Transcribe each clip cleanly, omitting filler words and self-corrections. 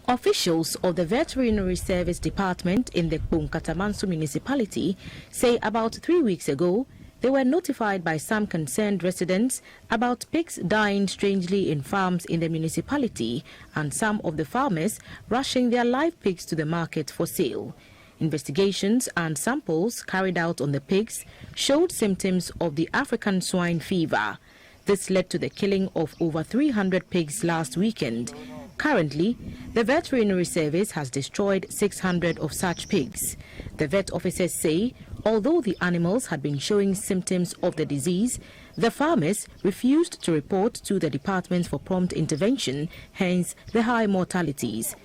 Officials of the Veterinary Service Department in the Kpone-Katamanso Municipality say about 3 weeks ago, they were notified by some concerned residents about pigs dying strangely in farms in the municipality and some of the farmers rushing their live pigs to the market for sale. Investigations and samples carried out on the pigs showed symptoms of the African swine fever. This led to the killing of over 300 pigs last weekend. Currently, the veterinary service has destroyed 600 of such pigs. The vet officers say, although the animals had been showing symptoms of the disease, the farmers refused to report to the department for prompt intervention, hence the high mortalities.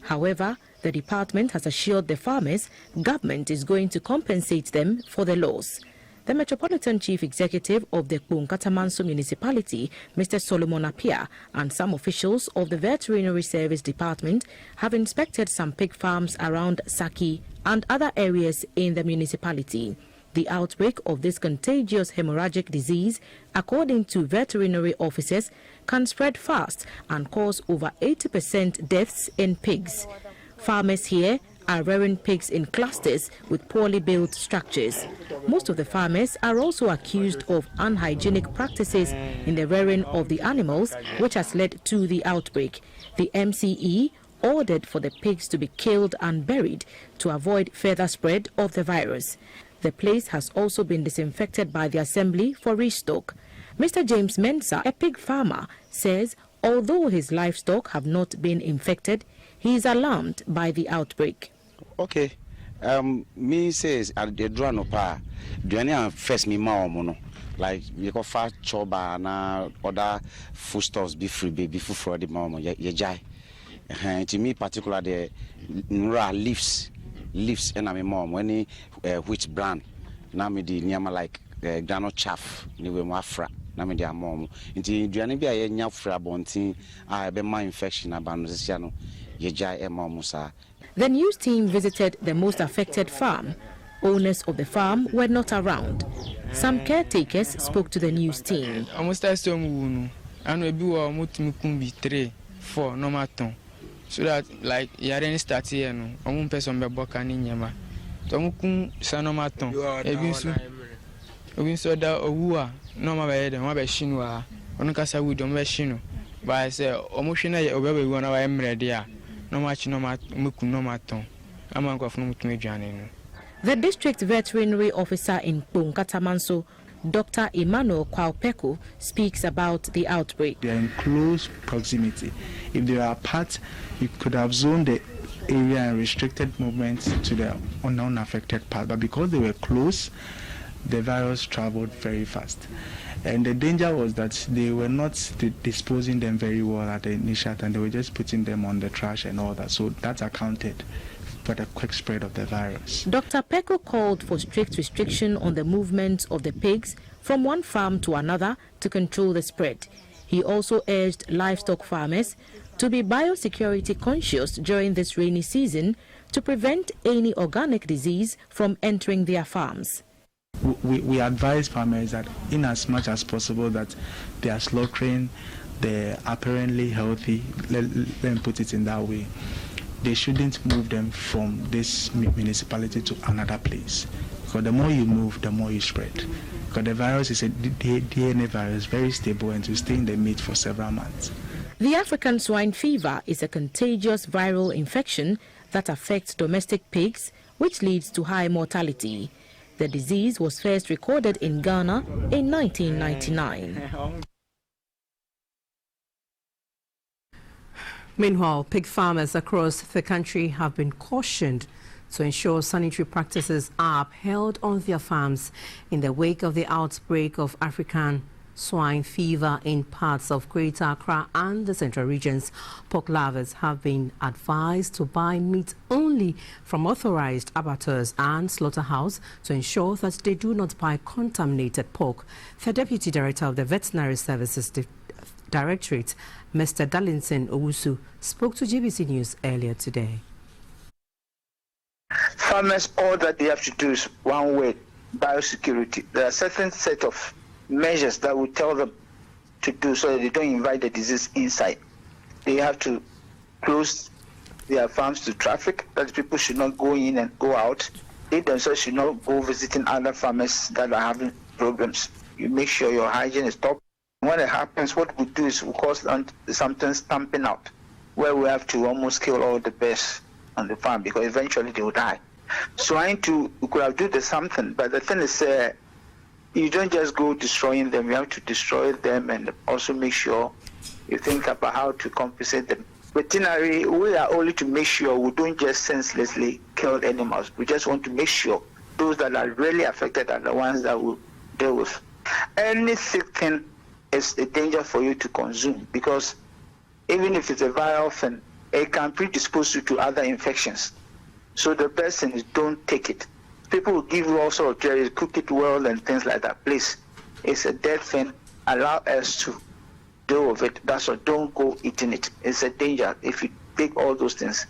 However, the department has assured the farmers government is going to compensate them for the loss. The Metropolitan Chief Executive of the Kpone-Katamanso Municipality, Mr. Solomon Apia, and some officials of the Veterinary Service Department have inspected some pig farms around Saki and other areas in the municipality. The outbreak of this contagious hemorrhagic disease, according to veterinary officers, can spread fast and cause over 80% deaths in pigs. Farmers here are rearing pigs in clusters with poorly built structures. Most of the farmers are also accused of unhygienic practices in the rearing of the animals, which has led to the outbreak. The MCE ordered for the pigs to be killed and buried to avoid further spread of the virus. The place has also been disinfected by the Assembly for restock. Mr. James Mensah, a pig farmer, says although his livestock have not been infected, he is alarmed by the outbreak. Okay, me says at the drano pa, duanya first me mono, like you go fat choba na other foodstuffs be free baby food for the mama ye jai. To me particular the leaves and I'm mom when which brand na me the nyama like grano chaff ni we mafra na me the mom. Inti duanya bi a nya fra bontin a be ma infection abanu sia no ye jai e mom sa. The news team visited the most affected farm. Owners of the farm were not around. Some caretakers spoke to the news team. Almost as soon and we be 3, 4 normal ton. So that like yaren start here no. Omun person be boka ni nyama. Tomukun sanoma ton. Ebin so da owua normal be dem wa be shinwa. Onu kasa wi dem be shinu. But I say omuhwe na obe be wona wa emrede a. The district veterinary officer in Kpone-Katamanso, Dr. Emmanuel Kwao-Peko, speaks about the outbreak. They are in close proximity. If they are apart, you could have zoned the area and restricted movement to the unaffected part. But because they were close, the virus traveled very fast. And the danger was that they were not disposing them very well at the initial time. They were just putting them on the trash and all that. So that accounted for the quick spread of the virus. Dr. Peko called for strict restriction on the movement of the pigs from one farm to another to control the spread. He also urged livestock farmers to be biosecurity conscious during this rainy season to prevent any organic disease from entering their farms. We advise farmers that in as much as possible that they are slaughtering the apparently healthy, let me put it in that way, they shouldn't move them from this municipality to another place. Because the more you move, the more you spread. Because the virus is a DNA virus, very stable, and to stay in the meat for several months. The African swine fever is a contagious viral infection that affects domestic pigs, which leads to high mortality. The disease was first recorded in Ghana in 1999. Meanwhile, pig farmers across the country have been cautioned to ensure sanitary practices are upheld on their farms in the wake of the outbreak of African swine fever in parts of Greater Accra and the central regions. Pork lovers have been advised to buy meat only from authorized abattoirs and slaughterhouse to ensure that they do not buy contaminated pork. The Deputy Director of the Veterinary Services Directorate, Mr. Darlington Owusu, spoke to GBC News earlier today. Farmers, all that they have to do is one word: biosecurity. There are certain set of measures that will tell them to do so that they don't invite the disease inside. They have to close their farms to traffic, that people should not go in and go out. They themselves should not go visiting other farmers that are having problems. You make sure your hygiene is top. When it happens, what we do is we cause something stamping out, where we have to almost kill all the bears on the farm because eventually they will die. Swine too, we could have done something, but the thing is, you don't just go destroying them. You have to destroy them and also make sure you think about how to compensate them. Veterinary, we are only to make sure we don't just senselessly kill animals. We just want to make sure those that are really affected are the ones that we deal with. Any sick thing is a danger for you to consume because even if it's a viral thing, it can predispose you to other infections. So the best thing is don't take it. People will give you all sorts of theories, cook it well and things like that. Please, it's a dead thing. Allow us to deal with it. That's why don't go eating it. It's a danger if you take all those things.